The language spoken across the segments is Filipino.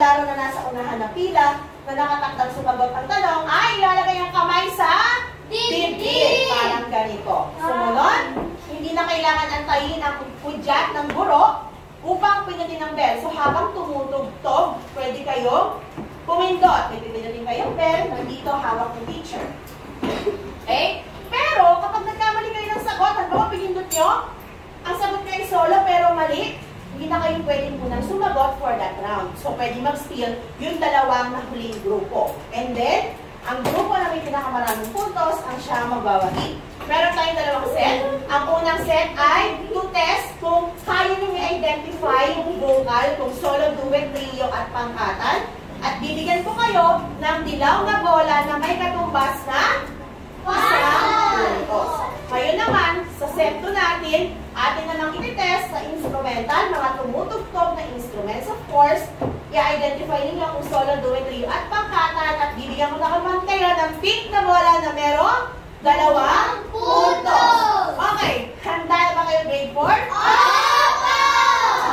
Laro na nasa unahan na pila na nakatakdang sumagot ang tanong ay ilalagay ang kamay sa dibdib. Parang ganito. Sumunod, hindi na kailangan antayin ang pudyat ng guro upang pinutin ang bell. So habang tumutugtog, pwede kayong pumindot. May pinutin kayong bell, nandito hawak ng teacher. Okay? Pero kapag nagkamali kayo ng sagot, halimbawa pinindot nyo, ang sagot kayo solo pero mali, hindi na kayo pwedeng munang sumagot for that round. So, pwede mag-steal yung dalawang nahuling grupo. And then, ang grupo na may pinakamaraming puntos, ang siya magbawagi. Meron tayong dalawang set. Ang unang set ay to test kung kaya nyo i-identify yung vocal, kung solo, duet, trio, at pangkatan. At bibigyan ko kayo ng dilaw na bola na may katumbas na isang puntos. Ngayon naman, sa set 2 natin, atin namang ititest sa instrumental, mga tumutugtog na instruments. Of course, i-identify ninyo kung solo, duet, trio, at pangkatan. At bibigyan ko na naman kayo ng pink na bola na merong 2 puntos. Okay, handa na ba kayo grade 4? Opo!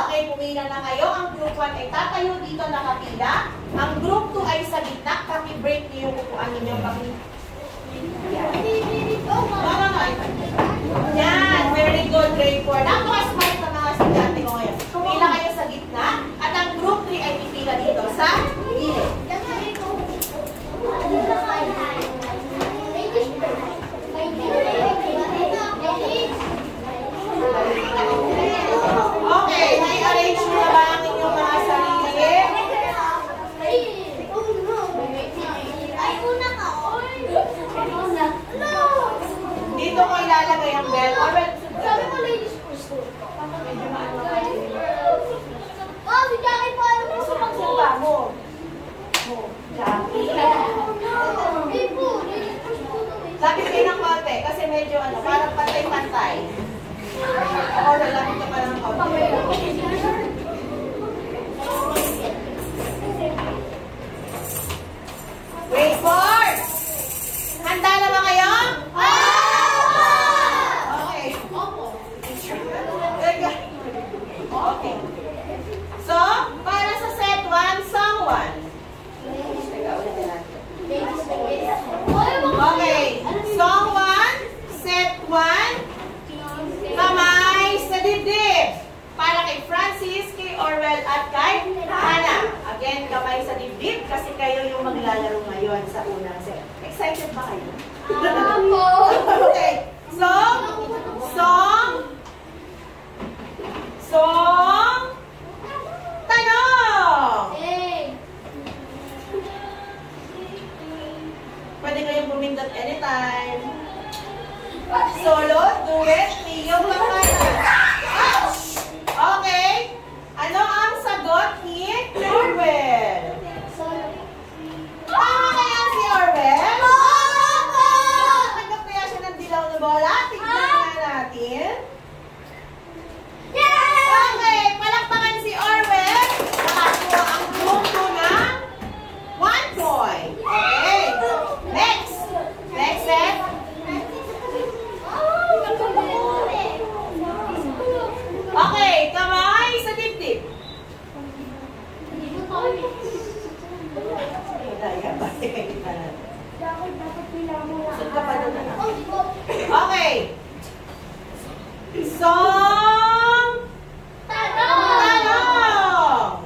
Okay, pumila na kayo. Ang group 1 ay tatayo dito nakapila. Ang group 2 ay sa gitna. Paki-break niyo yung upuan ninyo. Yan, very good, grade 4. Napaka-smart na mga estudyante ko ngayon. Pumila kayo sa gitna at ang group 3 ay pipila dito sa gilid. Okay, na-arrange nyo na ba ang inyong mga sarili? Dito ko ilalagay ang bell. Sabi ko ladies first. Medyo maano kayo. Oh, si Jackie po. Gusto magsalita mo. Jackie. Hindi po, ladies first po. Lapit kayo ng konti kasi medyo ano, parang pantay-pantay. Ako lalapit ka parang konti. Grade 4! Handa na ba kayo? Okay. Okay. So, para sa set 1, song 1. Okay. Song 1, set 1, kamay sa dibdib. Para kay Francis, kay Orwell, at kay Hannah. Again, kamay sa dibdib kasi kayo yung maglalaro ngayon sa unang set. Excited ba kayo? Okay. Song, tanong! Pwede kayong bumindot anytime. Solo, duet, trio, pangkatan. Okay. Ano ang sagot ni Orwell? Tama kaya si Orwell? Tanggap kaya siya ng dilaw na bola? Tignan na natin. Okay, palakpakan si Orwell. Nakakuha ang grupo ng 1 point. Okay. Next set. Okay, kamay sa dibdib. Okay. Song tanong.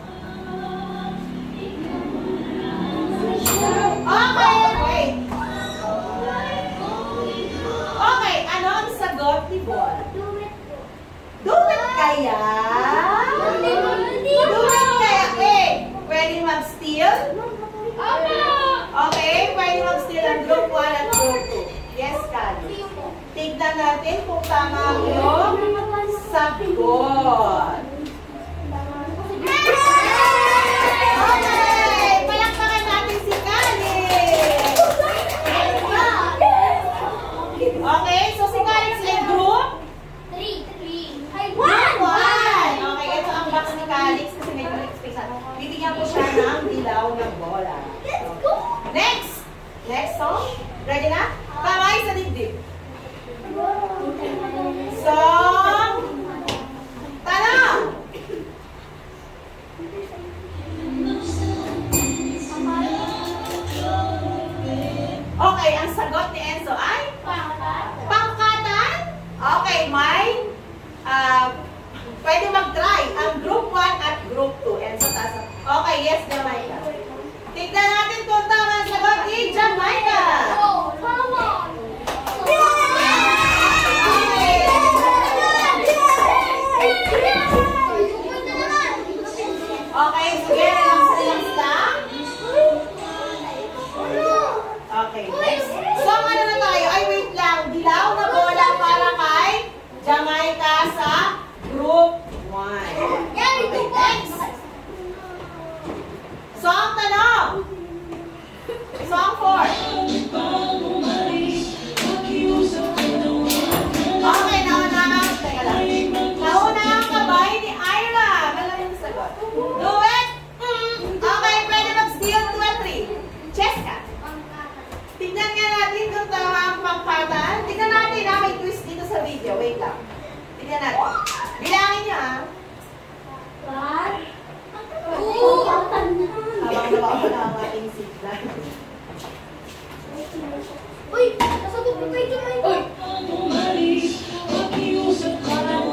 Okay, wait. Okay, ano ang sagot ni Bon? Duet kaya? Duet kaya? Okay. Pwede mag-steal? Okay, pwede mag-steal ang group 1 at group 2. Yes, Kali. Tignan natin kung tama yung sagot. Okay, palakpakan natin si Kali. Okay, so si Kali ay group 1! Okay, ito ang box ni Calix kasi medyo space. Bibigyan ko siya ng dilaw ng bola. Next! Next song. Ready na? Kamay sa dibdib. Song tanong! Okay, yes, Jamaica. Tignan natin kung tama ang sagot ni Jamaica. Okay, sige, relax lang. Okay, next. So, ano na tayo? Ay, wait lang. Dilaw na bola para kay Jamaica sa group 1. Okay, next. So, ang tanong. Song 4. Okay, nauna ang kabay ni Ira. Malamang sagot. Do it. Okay, pwede mag-steal 2 at 3. Cheska. Tignan nga natin kung tama ang pangkatan. Tignan natin na may twist dito sa video. Wait lang. Tignan natin. Bilangin niyo habang nawawala ang ating signal. Uy, nasagot ko kay Jamaica.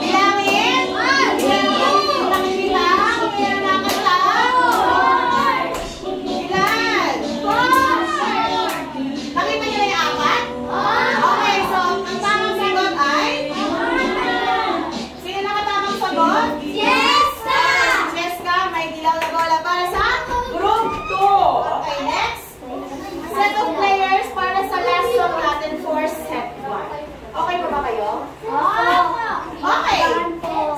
Bilangin! Nakikita? Kung yan nakakata? Ilan? 4! Nakita niyo na yung 4? Okay, so ang tamang sagot ay? Sino nakatamang sagot? Cheska! Cheska, may dilaw na bola para sa group 2. Okay, next. Set of players para sa last song natin for set 1. Okay pa ba kayo? Okay.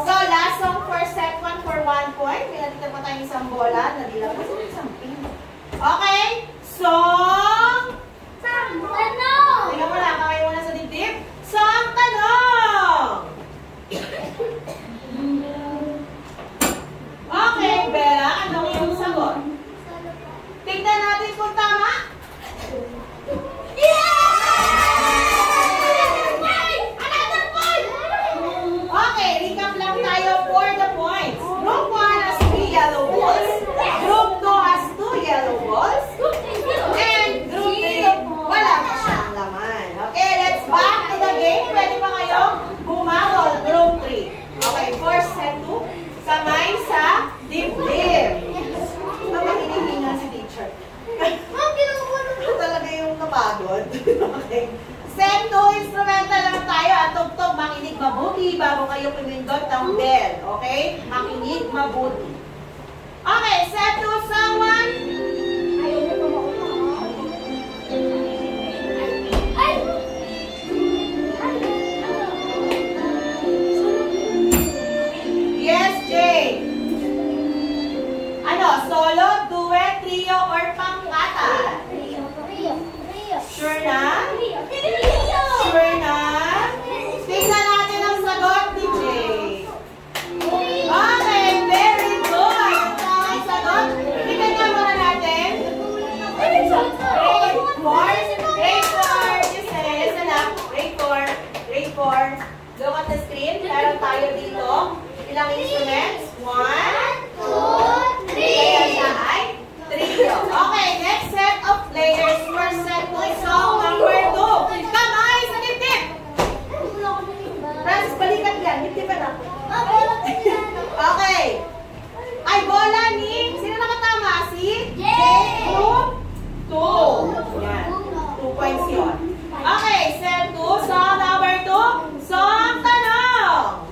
So, last song for set 1 for 1 point. May natita pa tayong isang bola na dilaw. Kasi may isang pink. Okay. Song! Tanong! Tingnan mo lang, kamay muna sa dibdib. Song tanong! Okay, Bella, anong iyong sagot? Tignan natin kung tama. Okay, recap lang tayo for the points. Group 1 has 3 yellow balls. Group 2 has 2 yellow balls. And Group 3, wala pa siyang laman. Okay, let's back to the game. Pwede pa kayong humabol. Group 3. Okay, for set 2, kamay sa dibdib. Habang hinihinga si teacher. Ito talaga yung napagod. Okay. Set 2, instrumental lang tayo at tugtog, makinig mabuti bago kayo pumindot ng bell. Okay? Makinig mabuti. Okay, set 2, song 1. Yes, Jay. Ano, solo, duet, trio, or pangkata? Sure na? Sure na? Tingnan natin ang sagot ni Jay. Okay, very good. Ang sagot. Tingnan nga muna natin. Grade 4. Grade 4. Listen up. Grade 4. Grade 4. Look at the screen. Meron tayo dito. Ilang instruments? 1, 2, 3. Kaya siya ay trio. Okay, next set of players for set 2. Song number 2. Kamay sa dibdib. Francis, balikan yan. Dibdib ka na. Okay. Ay, bola ni... Sino nakatama? Si? Group 2. Yan. 2 points yun. Okay, set 2. Song number 2. Song tanong.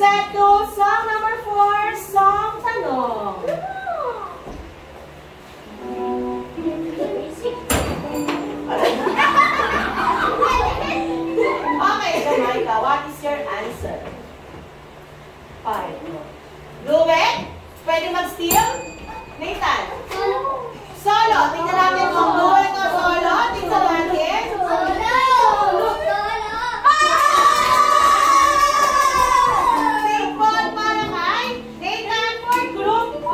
Set 2, song number 4, song tanong. Okay, Jamaica, what is your answer? 5. Louie, pwede mag-steal? Nathan? Solo. Tingnan natin kung duet o solo. Tingnan natin. Simple para kay Nathan for group 2.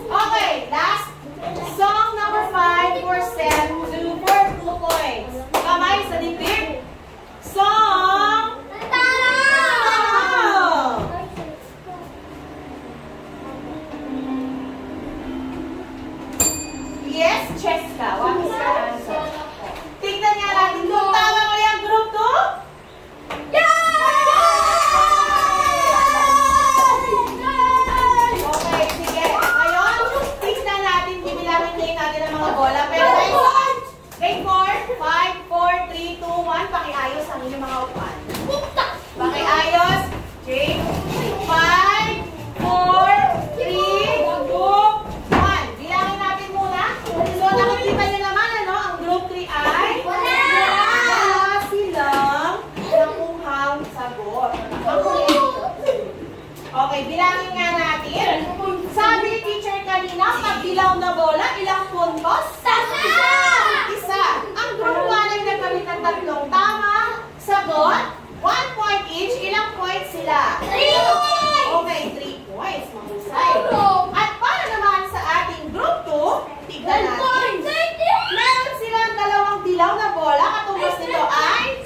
Okay, last. Song number 5 for set 2 for 2 points. Kamay sa dibdib. Song. Yes, Cheska. What is your answer? Tignan nga natin kung tama ko yung group 2. Okay, sige. Ngayon, tignan natin, bibilangin ngayon natin ang mga bola. Pero guys, game 4, 5, 4, 3, 2, 1. Pakiayos ang inyong mga upuan. Pakiayos. Okay. 5, 4, 3, 2, 1. Bilangin natin muna. So, nakikita nyo naman, ano, ang group 3 ay wala silang nakuhang sagot. Okay, bilangin nga natin. Sabi ni teacher kanina, pag dilaw na bola, ilang puntos? Isa. Ang group 1 ay nagkamit ng 3 tama. Sagot, 1 point each. Ilang points sila? 3 points! Okay, 3 points. Mahusay. At para naman sa ating group 2, tignan natin. Meron silang 2 dilaw na bola. Katumbas nito ay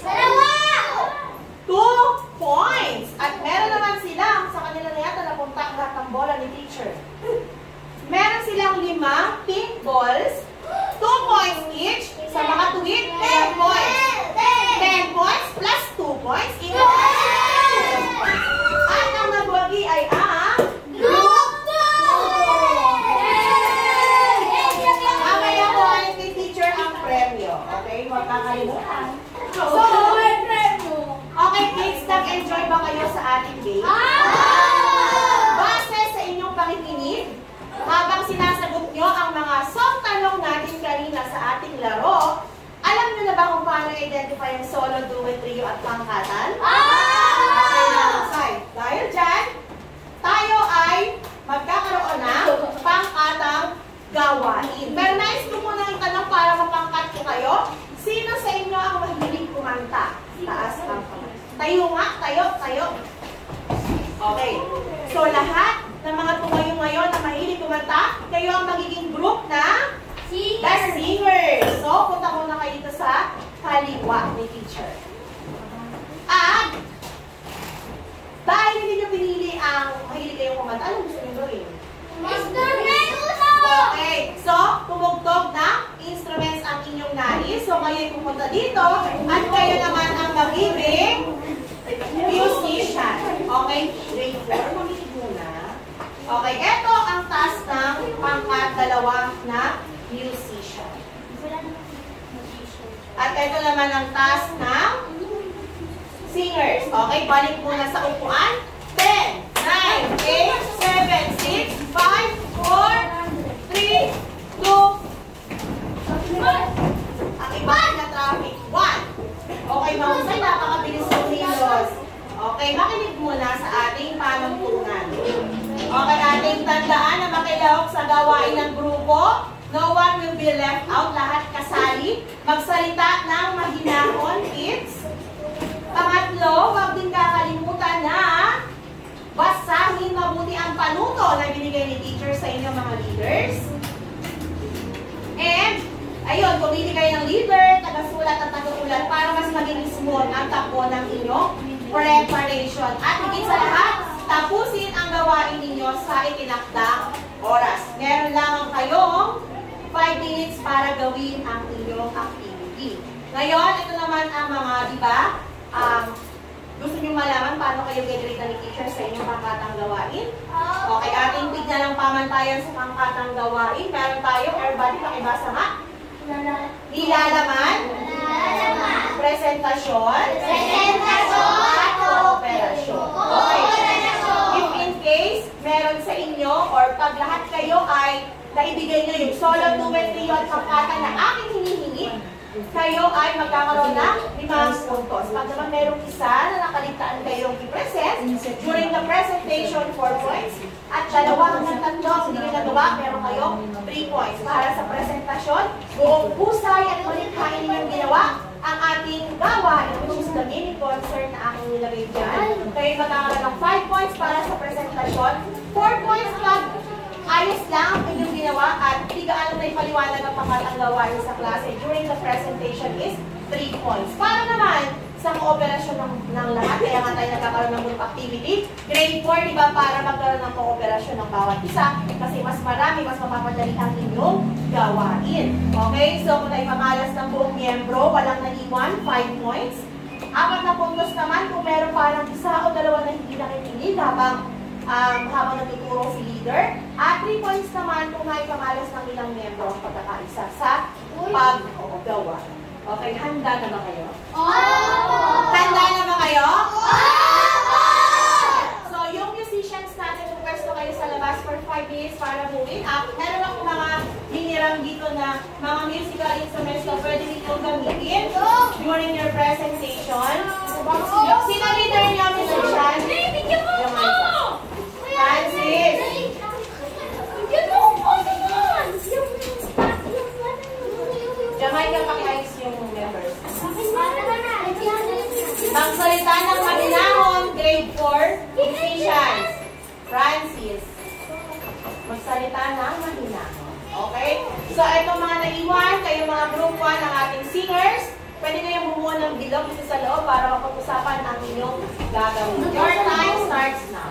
2 points. At meron naman silang, sa kanila na yata napunta ang lahat ng bola ni teacher. Meron silang 5 pink balls. 2 points each. Sa mga tuwid, 10 points. 10 points plus 2 points. At ang nagwagi ay ang Group 2! mamaya ko ay kay teacher ang premyo. Okay? Huwag kakalimutan. So, okay kids, nag-enjoy ba kayo sa ating game? Base sa inyong pakikinig, habang sinasagot nyo ang mga song tanong natin kanina sa ating laro, alam nyo na ba kung paano identify ang solo, duet, trio at pangkatan? Okay na, okay. Dahil dyan, tayo ay magkakaroon ng pangkatang gawain. Pero nais ko muna ang tanong para mapangkat ko kayo. Sino sa inyo ang mahilig kumanta? Taas ang kamay. Tayo nga, tayo. Okay. So lahat ng mga tumayo ngayon na mahilig kumanta, kayo ang magiging group na the singers. So, punta muna kayo dito sa kaliwa ni teacher. At, dahil hindi nyo pinili ang mahilig kayong kumanta, anong gusto nyo gawin? Okay. So, tumugtog na instruments ang inyong nais. So, kayo'y pumunta dito at kayo naman ang magiging musician. Okay? Grade 4, makinig muna. Okay, ito ang task ng pangkat 2 na musician. At ito naman ang task ng singers. Okay, balik muna sa upuan. 10, 9, 8, 7, 6, 5, 4, 3, 2, 1. Ang iba na traffic. 1. Okay, mahusay, napakabilis ng kilos. Okay, makinig muna sa ating panuntunan. Okay, ating tandaan na makilahok sa gawain ng grupo. No one will be left out. Lahat kasali. Magsalita ng mahinahon, kids. Pangatlo, huwag din kakalimutan na basahin mabuti ang panuto na binigay ni teacher sa inyong mga leaders. And, ayun, pumili kayo ng leader, taga-sulat at taga-ulat para mas maging smooth ang takbo ng inyong preparation. At higit sa lahat, tapusin ang gawain ninyo sa itinakdang oras. Meron lamang kayong 5 minutes para gawin ang inyong activity. Ngayon, ito naman ang mga, di ba, gusto nyo malaman paano kayo gagrade ni teacher sa inyong pangkatang gawain? Okay, ating tignan ang pamantayan sa pangkatang gawain. Meron tayong, everybody, pakibasa nga. Nilalaman. Presentasyon. At pag lahat kayo ay naibigay nyo yung solo, duet, trio at kankata na aking hinihingi, kayo ay magkakaroon ng 5 puntos. Pag naman merong isa na nakaligtaan kayong i-present, during the presentation, 4 points. At dalawa hanggang 3, hindi nyo nagawa, meron kayong 3 points. Para sa presentasyon, buong pusay at malikhain ninyong ginawa ang ating gawa. Ito is the mini concert na aking nilagay dyan. Kayo magkakaroon ng 5 points para sa presentasyon, 4 points pag ayos lang ang inyong ginawa at tigaan na ipaliwanag ang pangatang gawain sa klase during the presentation is 3 points. Para naman sa kooperasyon ng lahat, kaya nga tayo nagkakaroon ng group activity. Grade 4, di ba, para magkaroon ng kooperasyon ng bawat isa kasi mas marami, mas mapapadali ang inyong gawain. Okay? So, kung tayo pamalas ng buong miyembro, walang naiwan, 5 points. 4 na puntos naman kung meron parang isa o dalawa na hindi nakikinig habang natuturo si leader. At 3 points naman kung naipamalas ng ilang miyembro ang pagkakaisa sa paggawa. Okay, handa na ba kayo? Handa na ba kayo? So, yung musicians natin, pupwesto kayo sa labas for 5 minutes para moving up. Meron akong mga hiniram dito na mga musical instruments na pwede nito gamitin during your presentation. Sino leader niyo, musician? Francis! Jamaica, pakiayos yung members. Magsalita ng mahinahon, grade 4, musicians. Francis. Magsalita ng mahinahon. Okay? So, ito mga naiwan, kayo mga group 1 ng ating singers. Pwede kayong bumuo ng bilog dito sa loob para mapag-usapan ang inyong gagawin. Your time starts now.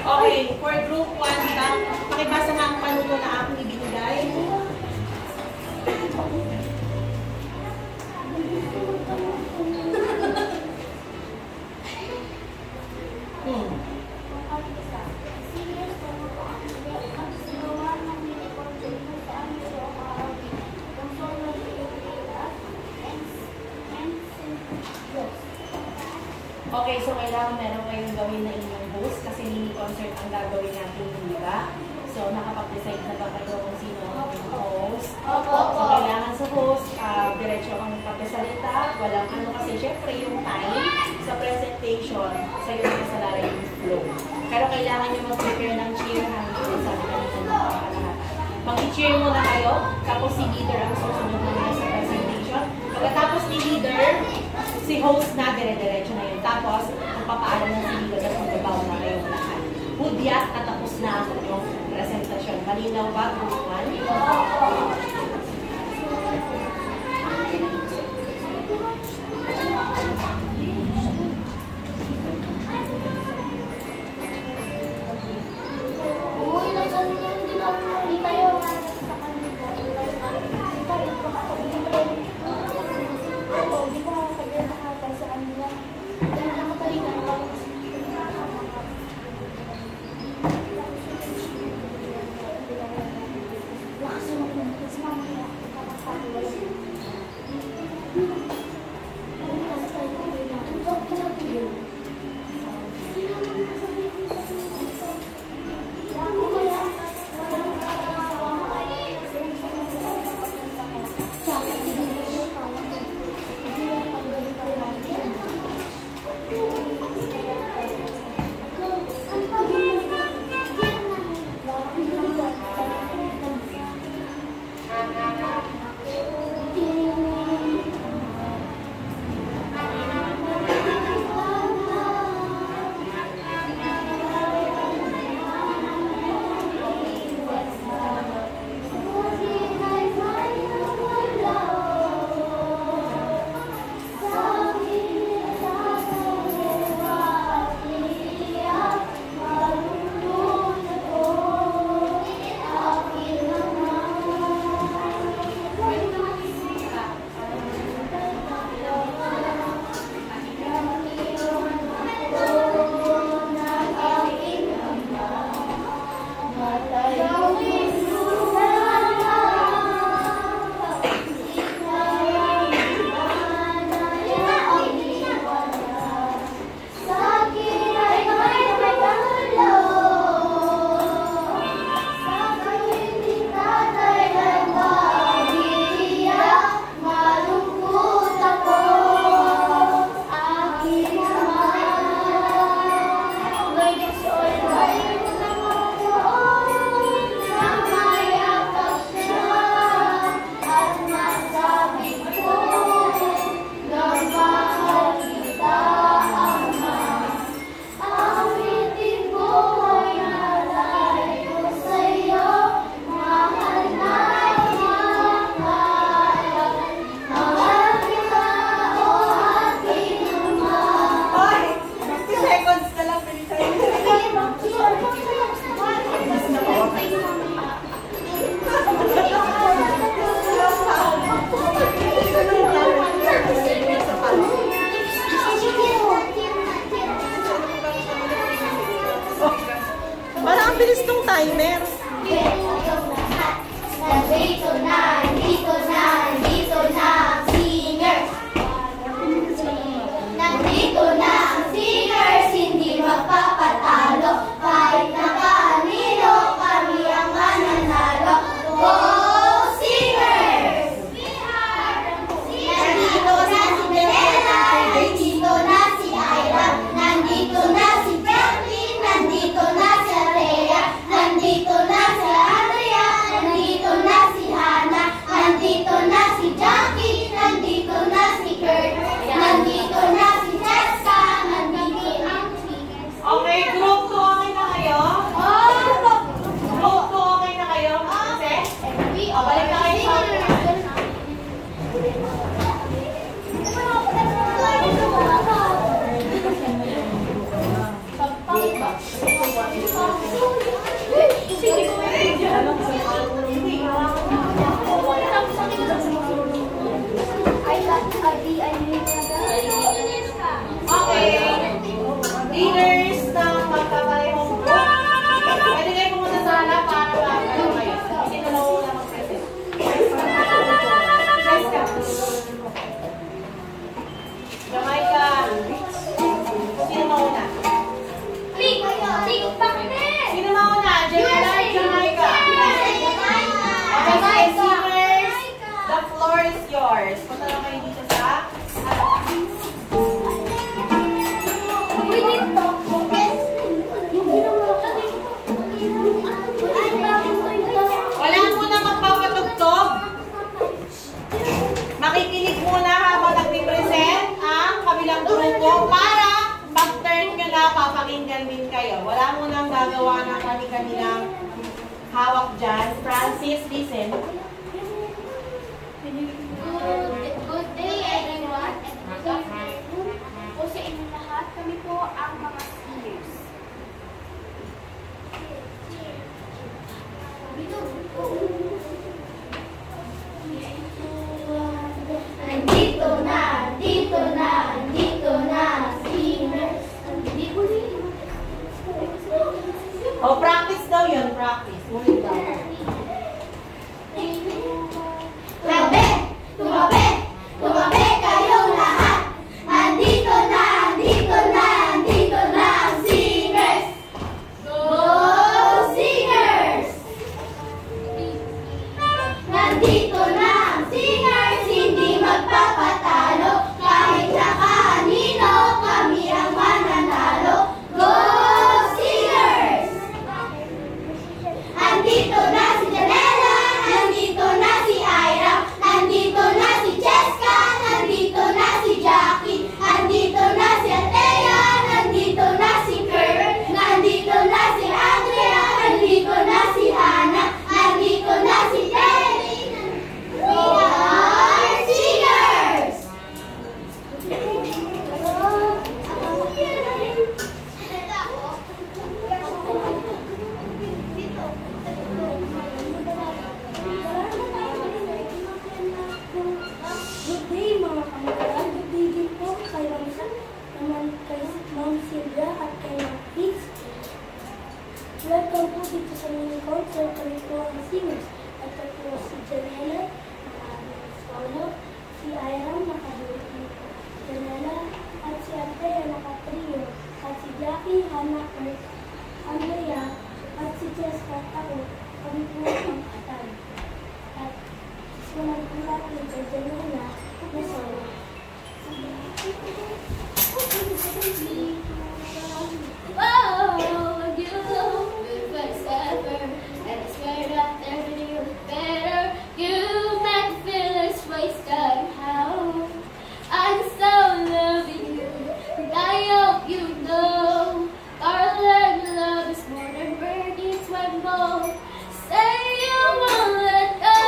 Okay, for group 1, pakibasa nga ang panuto na aking ibinigay. Okay, so kailangan meron kayong gawin na inyong host kasi mini-concert ang gagawin natin, di ba? So, nakapag-decide na ba kayo kung sino ang host? So, kailangan sa host, diretso ang pagkasalita, walang ano kasi syempre yung time sa presentation, sa'yo na kasalala yung flow. Pero kailangan nyo mag-prepare ng cheer hanggang sabi ka nito ng pangkalahatan. Mag-cheer muna kayo, tapos si leader ang susunod na nila sa presentation. Pagkatapos ni leader, si host na, dire-diretso na yun. Tapos, magpapaalam na si leader at magbabaw na kayong lahat. Hudyat at tapos na yung presentasyon. Malinaw ba, group 1? mabilis tong timer. Nandito na ang singers. Nandito na ang singers, hindi magpapatalo. Kahit na kanino, kami ang mananalo. Go singers! Nandito na si Bella, nandito na si Ira, nandito na si Jacqueline, nandito na si Alea, nandito na si Andrea, nandito na si Hannah, nandito na si Jackie, nandito na si Kurt, nandito na si Jessica, nandito ang speakers. Okay, group 2, okay na kayo? Group 2, okay na kayo? Kasi? Balik na kayo sa Okay. Leaders ng magkaparehong group. Pwede kayo pumunta sa harap para kayo kayo. Sino na una mag-present? Jessica. Jamaica. Sino mauna? Sino mauna? Jamaica. Okay, singers. The floor is yours. Punta lang kayo dito sa harap. Wala muna magpapatugtog. Makikinig muna habang nagpipresent ang kabilang grupo para pag-turn nyo na papakinggan din kayo. Wala munang gagawa ng kanilang hawak dyan. Francis, listen. Good day everyone. Po sa inyong lahat, kami po ang mga singers. Nandito na singers. Oh, practice daw yun, practice. Ulit daw. Tumabi kayong lahat. Nandito na ang singers. Go singers! Nandito na ang singers, hindi magpapatalo. Kahit na kanino, kami ang mananalo. Go singers! Nandito na si Janela, nandito na si Ira, nandito na si Jessica, nandito na si Jackie, nandito na si Alea, nandito na si Kurt, nandito na si Andrea, nandito na si Hannah, nandito na si Teddy. We are singers! Good day mga kamag-aral. Good day din po kay Ramsa, naman kay Ma'am Silvia at kay Ma'am Fitz. Welcome po dito sa mini concert. Kami po ang singers. At po si Janela, solo, si Ira, nakadulot dito. Janela at si Andrea, nakatrio. At si Jackie, Hannah, at Andrea, at si Jessica at ako. Kami po ang katan. At sumunod po natin kay Janela na solo. Oh, you look good first ever, and I swear that never you look better. You make me feel this way somehow. I'm so loving you, and I hope you know our love is more than birdies when both say you won't let go.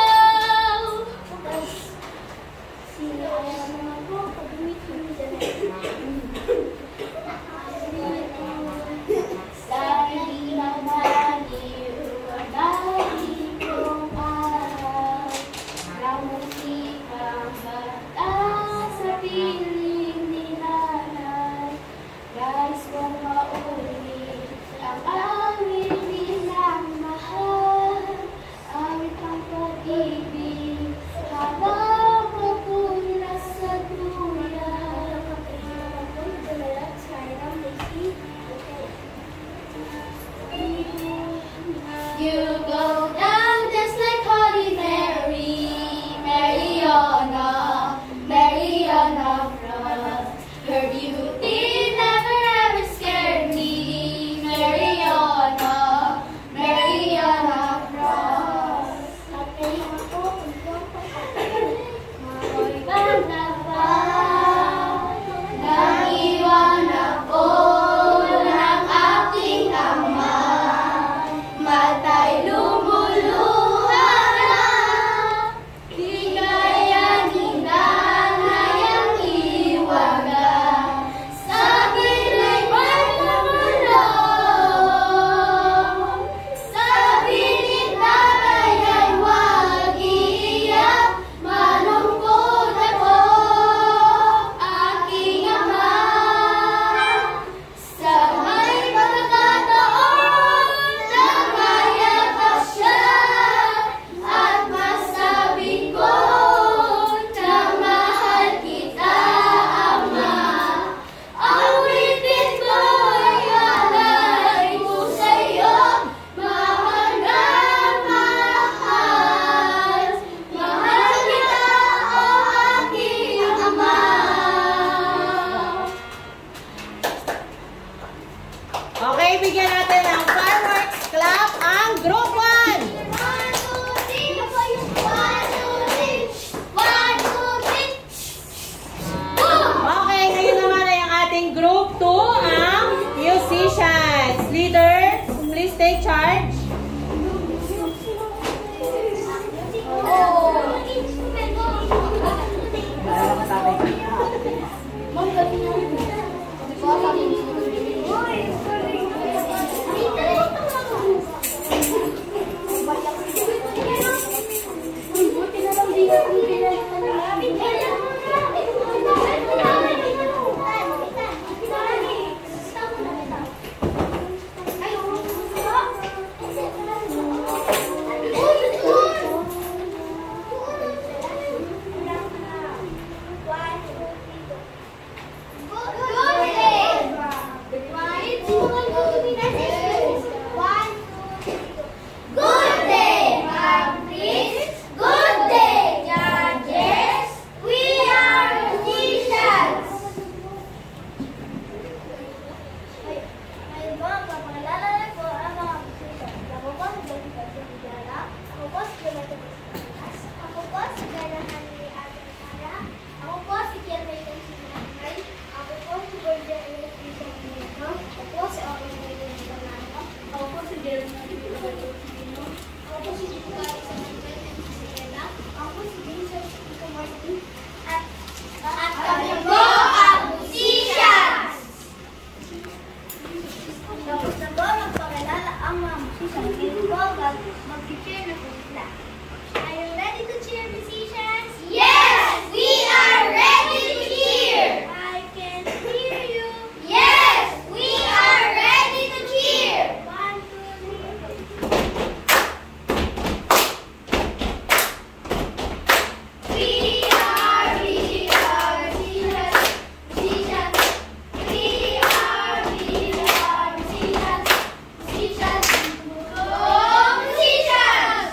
You go down just like Holy Mary, Mariana, Mariana Cross. Her beauty never ever scared me, Mariana, Mariana Cross. Naiwan ako ng aking ama, matay lumuluha na, di kaya ni nanay ang iwagan, sa gilid ay lumulong, sa pilit nanay ay wag iiyak, malungkot ako, aking ama. Sa may pagkakataon na mayakap siya, at masabi ko na mahal kita, ama. Awitin ko ay alay ko sa'yo, mahal na mahal. Mahal kita, o aking ama. Okay, bigyan natin ng fireworks clap ang Group 1. 1, 2, 3. Ano ba yung 1, 2, 3? 1, 2, 3. Okay, ngayon naman ay ang ating Group 2, ang musicians. Leader, please take charge. Good day, Patrice. Good day, judges. We are musicians. Ngayon po, papangalalala ko ang mga musicians. Ako po si Jessica Sibigara. Ako po si Jonathan Esquinas. Ako po si Ganahan ni Ate Sara. Ako po si Kianayton Sinanay. Ako po si Gordia Elis Isonino. Ako po si Owen William Banano. Ako po si Jeremy Pico. Ako po si Jessica Isabel. Ako po si Vincent Pico Martin. At kami po ang musicians! Tapos na po magpakilala ang mga musicians. Ngayon po, mag-cheer na po sila. Are you ready to cheer, musicians? Yes! We are ready to cheer! I can hear you. Yes! We are ready to cheer! 1, 2, 3. We are musicians. Musicians. We are musicians. Musicians. Oh, musicians!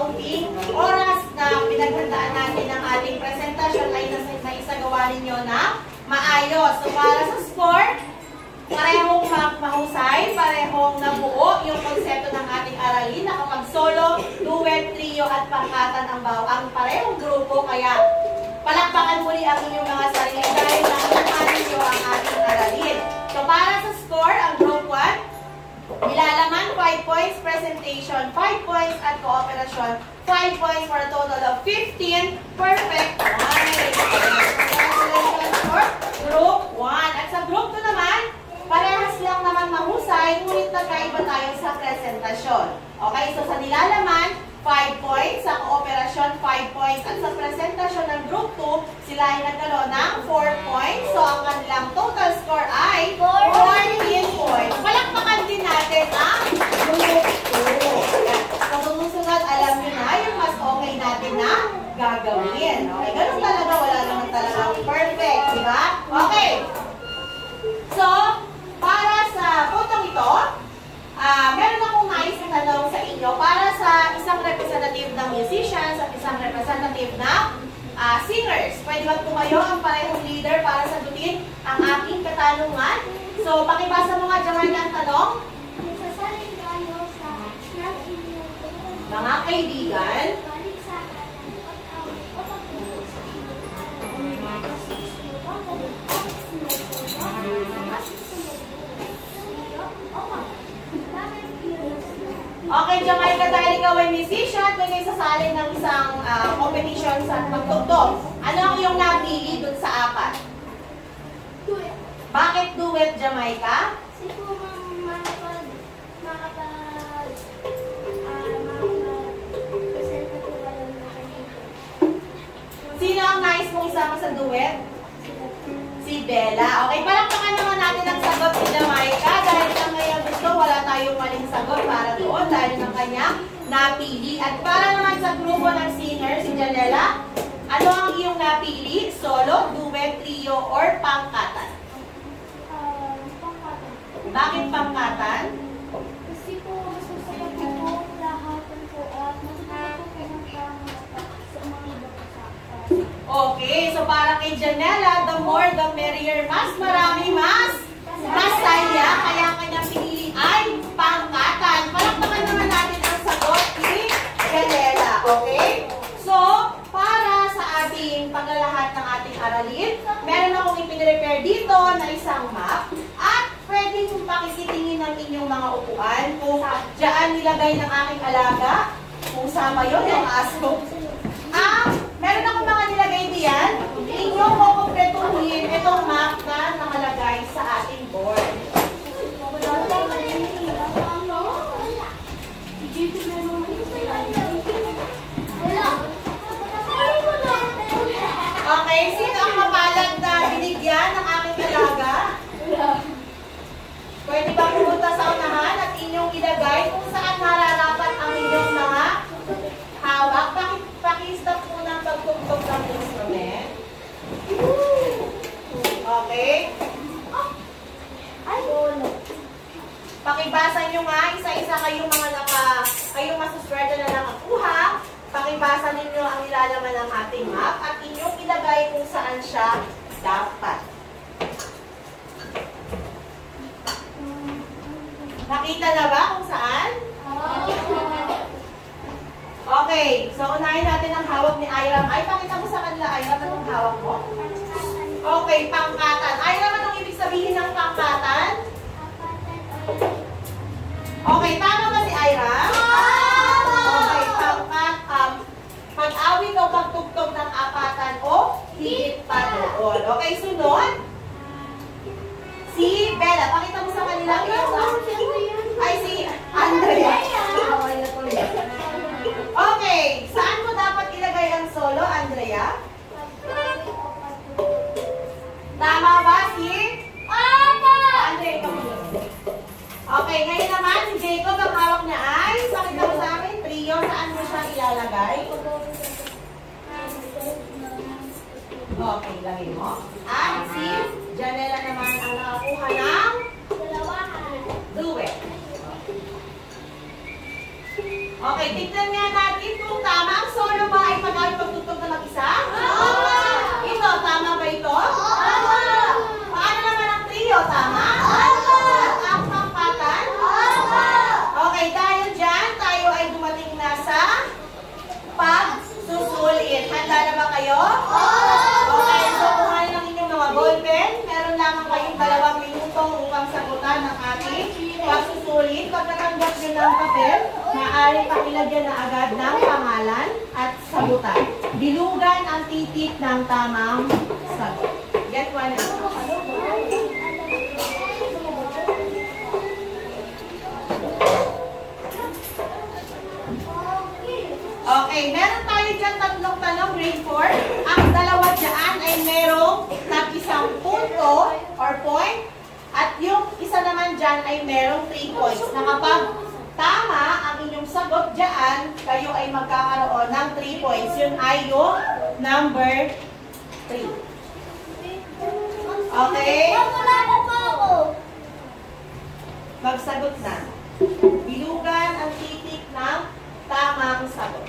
kaunting oras na pinaghandaan natin ng ating presentasyon ay naisagawa ninyo na maayos. So para sa score, parehong mahusay, parehong nabuo yung konsepto ng ating aralin na kapag solo, duet, trio at pangkatan ang parehong grupo. Kaya palakpakan muli ang inyong mga sarili dahil nakita ninyo ang ating aralin. So para sa score, ang group 1, nilalaman 5 points, presentation 5 points, at cooperasyon 5 points for a total of 15 perfect points. Congratulations for group 1. At sa group 2 naman, parehas lang naman mahusay, ngunit nagkaiba tayo sa presentasyon. Okay, so sa nilalaman, 5 points, sa kooperasyon, 5 points, at sa presentasyon ng group 2, sila ay nagkaroon ng 4 points. So ang kanilang total score ay 14 points. Palakpakan din natin ang group 2. Sa sumusunod, alam nyo na yung mas okay natin na gagawin. Okay, ganun talaga, wala naman talagang perfect, di ba? Okay. So, para sa puntong ito, meron akong nais na tanong sa inyo para sa isang representative ng musicians at isang representative ng singers. Pwede ba tumayo ang parehong leader para sagutin ang aking katanungan? So, pakibasa mo nga dyan ang tanong. Mga kaibigan, okay, Jamaica, dahil ikaw ay musician, kung kayo sasali ng isang competition sa pagtugtog, ano ang iyong napili dun sa 4? Duet. Bakit duet, Jamaica? Kasi po Sino ang nais mong isama sa duet? Si Bella. Okay, palakpakan naman natin ang sagot ni Jamaica dahil sa ngayong gusto, wala tayong maling sagot para doon dahil ng kanyang napili. At para naman sa grupo ng singer, si Janela, ano ang iyong napili? Solo, duet, trio, or pangkatan? pangkatan. Bakit pangkatan? Kasi po, mas masaya po lahatan po at matutunan po ng sa mga ibang kasama. Okay, so para kay Janela, the more the merrier, mas marami, mas masaya. Kaya ang kanyang pinili ay pangkatan. Palakpakan naman natin ang sagot ni Janela. Okay? So, para sa ating paglalahat ng ating aralin, meron akong ipinrepair dito na isang map at pwede kong pakikitingin ng inyong mga upuan kung dyan nilagay ng aking alaga, kung sama yun, yung aso. Meron akong mga nilagay diyan. Inyong kukumpletuhin itong map na nakalagay sa ating board. Okay, sino ang mapalad na binigyan ng aking alaga? Pwede ba pumunta sa unahan at inyong ilagay kung saan nararapat ang inyong mga hawak? Paki-stop muna ang pagtugtog ng instrument. Okay? Pakibasa nyo nga, isa-isa kayong mga kayong masuswerte na nakakuha. Pakibasa ninyo ang nilalaman ng ating map at inyong ilagay kung saan siya dapat. Nakita na ba kung saan? Okay, so unahin natin ang hawak ni Ira. Ay, pakita mo sa kanila, Ira, anong hawak mo? Okay, pangkatan. Ira, anong ibig sabihin ng pangkatan? Okay, tama ba si Ira? Okay, pangkat, pag-awit o pagtugtog ng apatan o higit pa doon. Okay, sunod. Si Bella, pakita mo sa kanila. Ay, si Andrea. Okay, saan mo dapat ilagay ang solo, Andrea? Tama ba si? Andrea, ikaw mo. Okay, ngayon naman, si Jacob, ang hawak niya ay, pakita mo sa amin, trio, saan mo siya ilalagay? Okay, lagay mo. At si Janela naman ang nakakuha ng duet. Okay, tignan nga natin kung tama. Ang solo ba ay pagtutog na mag-isa? Ito, tama ba ito? Paano naman ang trio? Tama? At ang pangkatan? Okay, dahil dyan, tayo ay dumating na sa pagsusulit. Handa na ba kayo? Okay, so kuha lang inyong mga ballpen. Meron lamang kayong 2 minuto upang sagutan ng ating pagsusulit. Pag natanggap nyo ng papel, maaari pakilagyan na agad ng pangalan at sagutan. Bilugan ang titik ng tamang sagot. Get one. Okay, meron tayo dyan 3 tanong, grade 4. Ang 2 dyan ay merong tag-isang punto or point. At yung isa naman dyan ay merong 3 points. Na kapag tama ang inyong sagot dyan, kayo ay magkakaroon ng 3 points. Yun ay yung number 3. Okay? Magsagot na. Bilugan ang titik ng tamang sagot.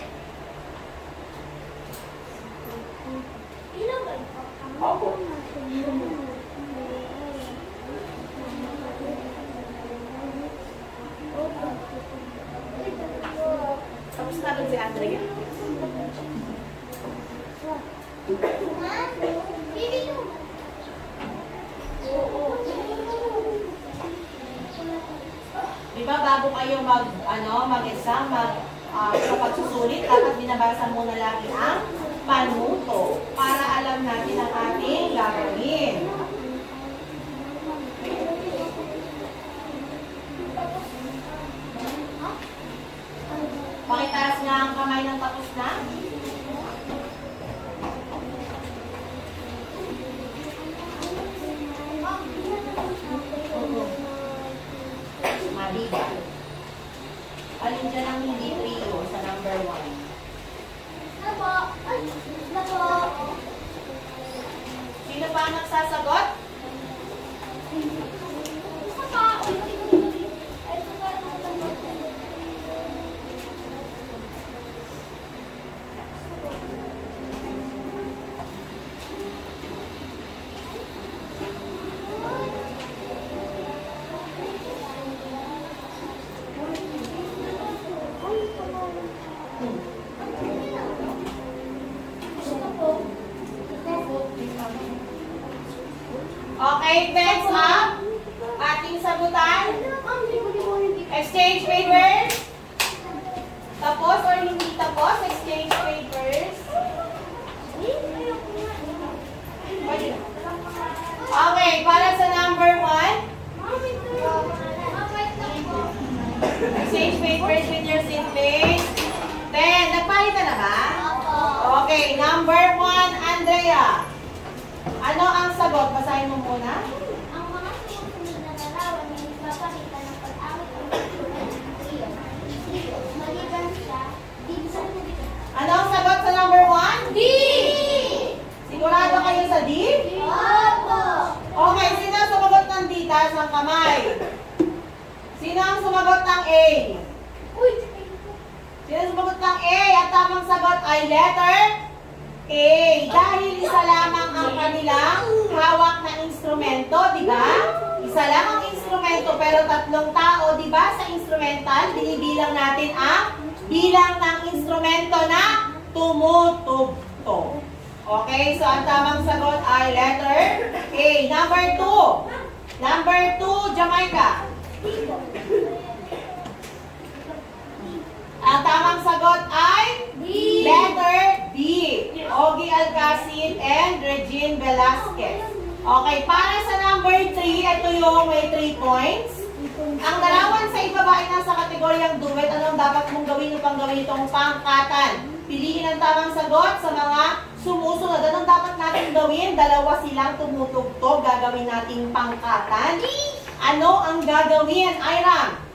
Opo. Tapos na si Andrea. Diba bago kayo mag-exam, sa pagsusulit, dapat binabasa muna lagi ang panuto para alam natin ang ating gagawin. Pakitaas nga ang kamay ng tapos na. Maliba. Alin dyan ang hindi trio sa number 1? Sino pa ang nagsasagot? Okay, next up, ating sagutan. Exchange papers. Tapos or hindi tapos, exchange papers. Okay, para sa number 1. Exchange papers with your seatmate. Then, nagpalitan na ba? Okay, number 1, Andrea. Ano ang sagot? Basahin mo muna. Ang mga sumusunod na larawan ay nagpapakita ng pag-awit ang kultura ng trio. Maliban siya, dito sa Ano ang sagot sa number 1? D! Sigurado kayo sa D? Opo! Okay, sino ang sumagot ng D? Taas ang kamay. Sino ang sumagot ng A? Uy! Sino ang sumagot ng A? Ang tamang sagot ay letter A. Dahil isa lamang ang kanilang hawak na instrumento, di ba? Isa lang ang instrumento pero 3 tao, di ba? Sa instrumental, binibilang natin ang bilang ng instrumento na tumutugtog. Okay, so ang tamang sagot ay letter A. Number 2. Number 2, Jamaica. Ang tamang sagot ay D! letter B. Ogie Alcacid and Regine Velasquez. Okay, para sa number 3, ito yung may 3 points. Ang larawan sa ibaba ay nasa kategoryang duet. Anong dapat mong gawin upang gawin itong pangkatan? Piliin ang tamang sagot sa mga sumusunod. Anong dapat natin gawin? 2 silang tumutugtog. Gagawin nating pangkatan. Ano ang gagawin, Iram?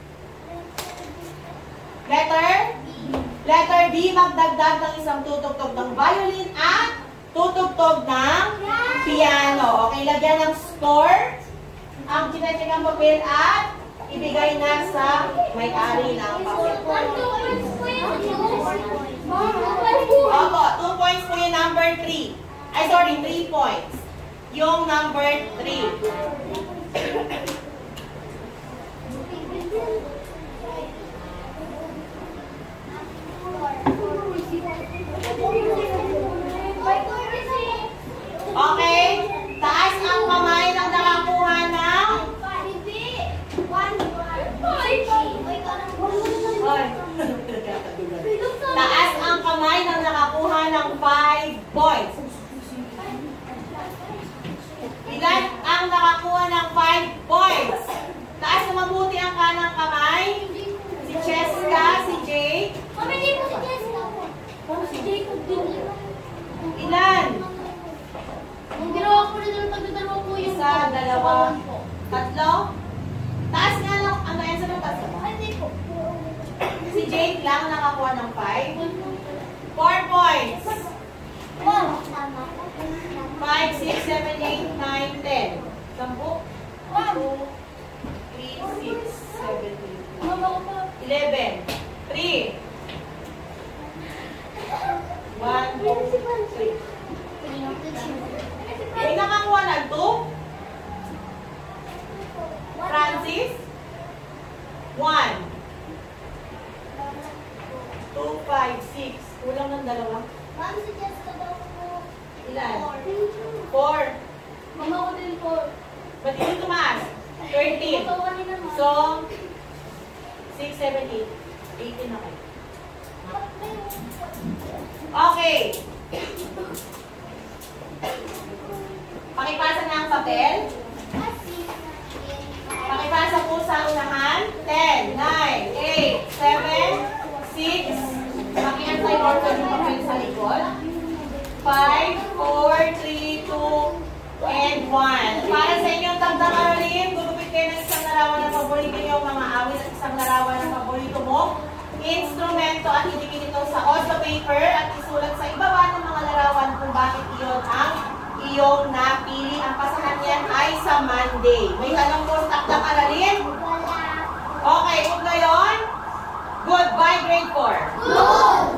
Letter B, magdagdag ng isang tutugtog ng violin at tutugtog ng piano. Okay, lagyan ng score ang chinecheck ang papel at ibigay na sa may-ari ng papel. Ay, sorry, 3 points. Yung number 3. Okay? Taas ang kamay ng nakakuha ng... Taas ang kamay ng nakakuha ng 5 points. Ilan ang nakakuha ng 5 points? Taas na mabuti ang kanang kamay. Si Cheska, si Jay. Ilan? Isa, dalawa, tatlo. Taas nga lang. Ano yan sa taas? Si Jake lang nakakuha ng 5. 4 points. 5, 6, 7, 8, 9, 10. 10. 2, 3, 6, 7, 8, 11. 3. 1, 2, 3. May nakakuha ng 2. Francis. 1. 2, 5, 6. Kulang ng dalawa. Ilan? 4. Ba't hindi tumaas? 13. So, 6, 7, 8. 18 na kayo. Okay. Pakipasa na ang papel. Pakipasa po sa unahan. 10, 9, 8, 7, 6. Pakiantay order yung papel sa likod. 5, 4, 3, 2, and 1. Para sa inyong tagdang-aralin, gulupit kayo ng isang larawan ng paborito nyo, mga awit at isang larawan ng paborito mo. Instrumento at idikit ito sa also paper at isulat sa ibaba ng mga larawan kung bakit iyon ang iyong napili. Ang pasahan yan ay sa Monday. May alam mo sa takdang-aralin? Okay, kung gayon, goodbye grade 4. Good!